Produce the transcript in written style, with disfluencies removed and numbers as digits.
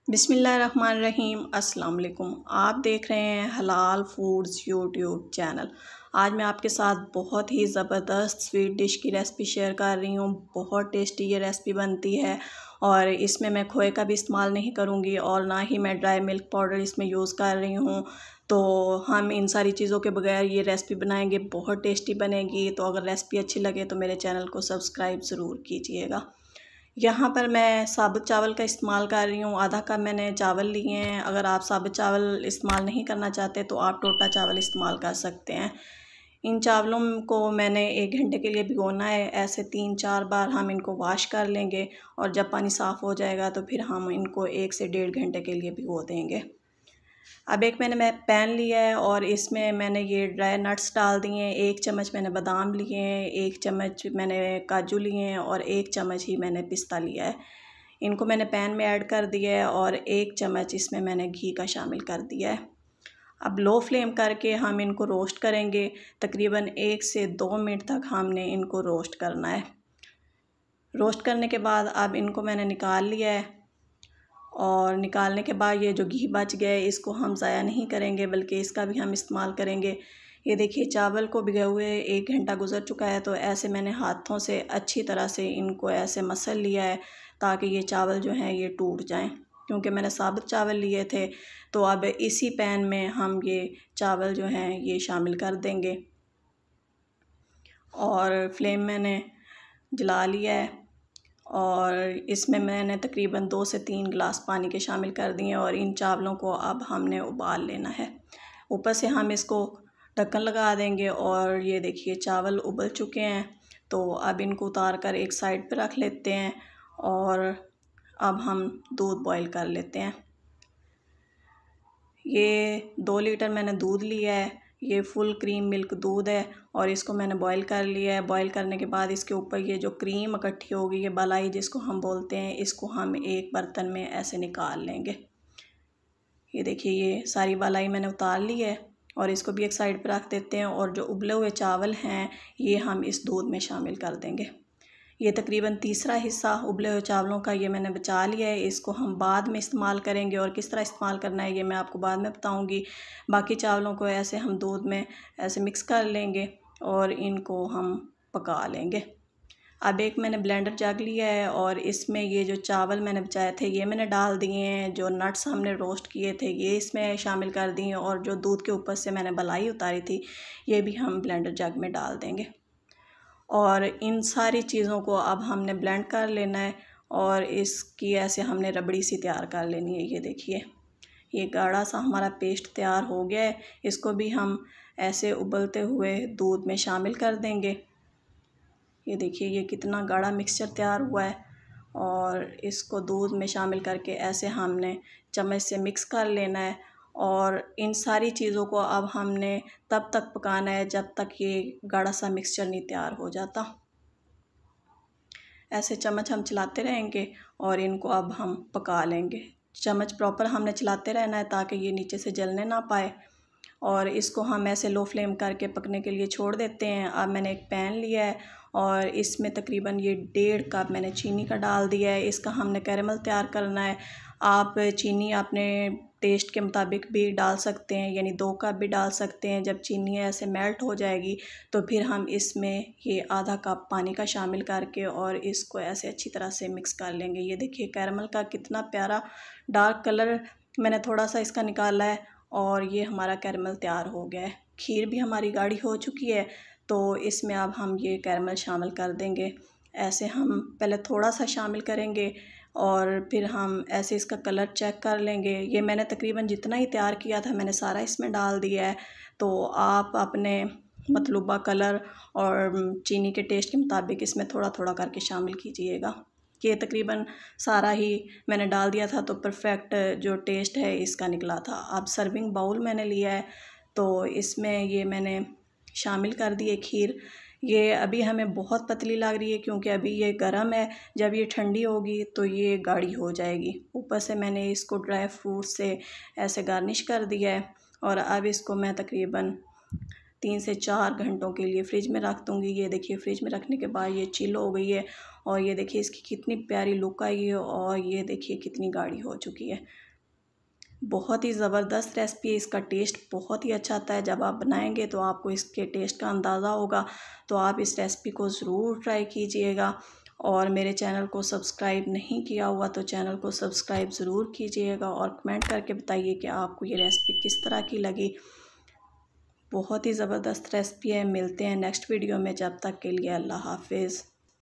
बिस्मिल्लाहिर्रहमानिर्रहीम। अस्सलाम वालेकुम। आप देख रहे हैं हलाल फूड्स यूट्यूब चैनल। आज मैं आपके साथ बहुत ही ज़बरदस्त स्वीट डिश की रेसिपी शेयर कर रही हूँ। बहुत टेस्टी ये रेसिपी बनती है और इसमें मैं खोए का भी इस्तेमाल नहीं करूँगी और ना ही मैं ड्राई मिल्क पाउडर इसमें यूज़ कर रही हूँ। तो हम इन सारी चीज़ों के बगैर ये रेसिपी बनाएंगे, बहुत टेस्टी बनेगी। तो अगर रेसिपी अच्छी लगे तो मेरे चैनल को सब्सक्राइब ज़रूर कीजिएगा। यहाँ पर मैं साबुत चावल का इस्तेमाल कर रही हूँ। आधा कप मैंने चावल लिए हैं। अगर आप साबुत चावल इस्तेमाल नहीं करना चाहते तो आप टोटा चावल इस्तेमाल कर सकते हैं। इन चावलों को मैंने 1 घंटे के लिए भिगोना है। ऐसे 3-4 बार हम इनको वॉश कर लेंगे और जब पानी साफ़ हो जाएगा तो फिर हम इनको 1 से 1.5 घंटे के लिए भिगो देंगे। अब एक मैंने पैन लिया है और इसमें मैंने ये ड्राई नट्स डाल दिए हैं। 1 चम्मच मैंने बादाम लिए हैं, 1 चम्मच मैंने काजू लिए हैं और 1 चम्मच ही मैंने पिस्ता लिया है। इनको मैंने पैन में ऐड कर दिया है और 1 चम्मच इसमें मैंने घी का शामिल कर दिया है। अब लो फ्लेम करके हम इनको रोस्ट करेंगे। तकरीबन 1 से 2 मिनट तक हमने इनको रोस्ट करना है। रोस्ट करने के बाद अब इनको मैंने निकाल लिया है और निकालने के बाद ये जो घी बच गया है इसको हम ज़ाया नहीं करेंगे बल्कि इसका भी हम इस्तेमाल करेंगे। ये देखिए चावल को भिगे हुए 1 घंटा गुजर चुका है। तो ऐसे मैंने हाथों से अच्छी तरह से इनको ऐसे मसल लिया है ताकि ये चावल जो हैं ये टूट जाएं, क्योंकि मैंने साबुत चावल लिए थे। तो अब इसी पैन में हम ये चावल जो हैं ये शामिल कर देंगे और फ्लेम मैंने जला लिया है और इसमें मैंने तकरीबन 2 से 3 गिलास पानी के शामिल कर दिए और इन चावलों को अब हमने उबाल लेना है। ऊपर से हम इसको ढक्कन लगा देंगे और ये देखिए चावल उबल चुके हैं। तो अब इनको उतार कर एक साइड पर रख लेते हैं और अब हम दूध बॉईल कर लेते हैं। ये 2 लीटर मैंने दूध लिया है। ये फुल क्रीम मिल्क दूध है और इसको मैंने बॉईल कर लिया है। बॉईल करने के बाद इसके ऊपर ये जो क्रीम इकट्ठी होगी, ये मलाई जिसको हम बोलते हैं, इसको हम एक बर्तन में ऐसे निकाल लेंगे। ये देखिए ये सारी मलाई मैंने उतार ली है और इसको भी एक साइड पर रख देते हैं और जो उबले हुए चावल हैं ये हम इस दूध में शामिल कर देंगे। ये तकरीबन तीसरा हिस्सा उबले हुए चावलों का ये मैंने बचा लिया है। इसको हम बाद में इस्तेमाल करेंगे और किस तरह इस्तेमाल करना है ये मैं आपको बाद में बताऊंगी। बाकी चावलों को ऐसे हम दूध में ऐसे मिक्स कर लेंगे और इनको हम पका लेंगे। अब एक मैंने ब्लेंडर जग लिया है और इसमें ये जो चावल मैंने बचाए थे ये मैंने डाल दिए हैं। जो नट्स हमने रोस्ट किए थे ये इसमें शामिल कर दिए और जो दूध के ऊपर से मैंने मलाई उतारी थी ये भी हम ब्लेंडर जग में डाल देंगे और इन सारी चीज़ों को अब हमने ब्लेंड कर लेना है और इसकी ऐसे हमने रबड़ी सी तैयार कर लेनी है। ये देखिए ये गाढ़ा सा हमारा पेस्ट तैयार हो गया है। इसको भी हम ऐसे उबलते हुए दूध में शामिल कर देंगे। ये देखिए ये कितना गाढ़ा मिक्सचर तैयार हुआ है और इसको दूध में शामिल करके ऐसे हमने चम्मच से मिक्स कर लेना है और इन सारी चीज़ों को अब हमने तब तक पकाना है जब तक ये गाढ़ा सा मिक्सचर नहीं तैयार हो जाता। ऐसे चम्मच हम चलाते रहेंगे और इनको अब हम पका लेंगे। चम्मच प्रॉपर हमने चलाते रहना है ताकि ये नीचे से जलने ना पाए और इसको हम ऐसे लो फ्लेम करके पकने के लिए छोड़ देते हैं। अब मैंने एक पैन लिया है और इसमें तकरीबन ये 1.5 कप मैंने चीनी का डाल दिया है। इसका हमने कैरेमल तैयार करना है। आप चीनी अपने टेस्ट के मुताबिक भी डाल सकते हैं, यानी 2 कप भी डाल सकते हैं। जब चीनी ऐसे मेल्ट हो जाएगी तो फिर हम इसमें ये आधा कप पानी का शामिल करके और इसको ऐसे अच्छी तरह से मिक्स कर लेंगे। ये देखिए कैरेमल का कितना प्यारा डार्क कलर मैंने थोड़ा सा इसका निकाला है और ये हमारा कैरेमल तैयार हो गया है। खीर भी हमारी गाढ़ी हो चुकी है तो इसमें अब हम ये कैरेमल शामिल कर देंगे। ऐसे हम पहले थोड़ा सा शामिल करेंगे और फिर हम ऐसे इसका कलर चेक कर लेंगे। ये मैंने तकरीबन जितना ही तैयार किया था मैंने सारा इसमें डाल दिया है। तो आप अपने मतलूबा कलर और चीनी के टेस्ट के मुताबिक इसमें थोड़ा थोड़ा करके शामिल कीजिएगा। ये तकरीबन सारा ही मैंने डाल दिया था तो परफेक्ट जो टेस्ट है इसका निकला था। अब सर्विंग बाउल मैंने लिया है तो इसमें ये मैंने शामिल कर दिए खीर। ये अभी हमें बहुत पतली लग रही है क्योंकि अभी ये गर्म है। जब ये ठंडी होगी तो ये गाढ़ी हो जाएगी। ऊपर से मैंने इसको ड्राई फ्रूट से ऐसे गार्निश कर दिया है और अब इसको मैं तकरीबन 3 से 4 घंटों के लिए फ्रिज में रख दूँगी। ये देखिए फ्रिज में रखने के बाद ये चिल हो गई है और ये देखिए इसकी कितनी प्यारी लुक आई है और ये देखिए कितनी गाढ़ी हो चुकी है। बहुत ही ज़बरदस्त रेसिपी है, इसका टेस्ट बहुत ही अच्छा आता है। जब आप बनाएंगे तो आपको इसके टेस्ट का अंदाज़ा होगा। तो आप इस रेसिपी को ज़रूर ट्राई कीजिएगा और मेरे चैनल को सब्सक्राइब नहीं किया हुआ तो चैनल को सब्सक्राइब ज़रूर कीजिएगा और कमेंट करके बताइए कि आपको ये रेसिपी किस तरह की लगी। बहुत ही ज़बरदस्त रेसिपी है। मिलते हैं नेक्स्ट वीडियो में, जब तक के लिए अल्लाह हाफिज़।